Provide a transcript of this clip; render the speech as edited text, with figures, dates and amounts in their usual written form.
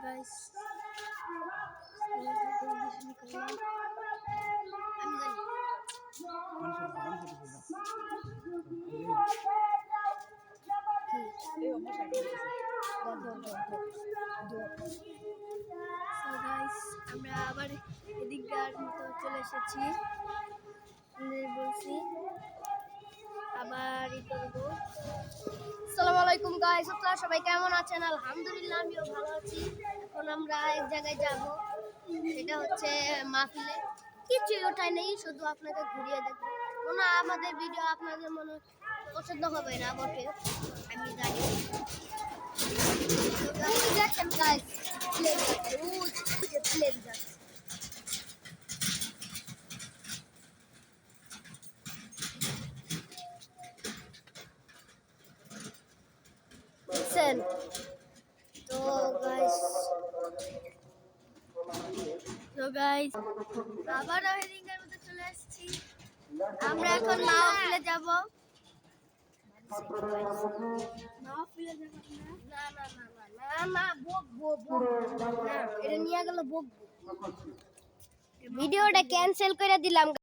Guys আমরা আবার এদিককার মতো চলে এসেছি। বলছি আবার ই করবো। আসসালামু আলাইকুম গাইস, আপনারা সবাই কেমন আছেন? আলহামদুলিল্লাহ আমিও ভালো আছি। এখন আমরা এক জায়গায় যাব, সেটা হচ্ছে মাহফিলে। কিছুই ওঠাই নেই, শুধু আপনাদের ঘুরিয়ে দেখবো। মনে হয় আমাদের ভিডিও আপনাদের মনে পছন্দ হবে না বটে, আমি জানি। দেখেন গাইস, প্লেন যাচ্ছে। তো গাইস আবার হেডিংয়ের মধ্যে চলে আসছি। আমরা এখন মাহফিলে যাব। মাহফিলে যাব না না না না না বকবো না, এটা নিয়ে গেল বকবো। ভিডিওটা ক্যান্সেল করে দিলাম।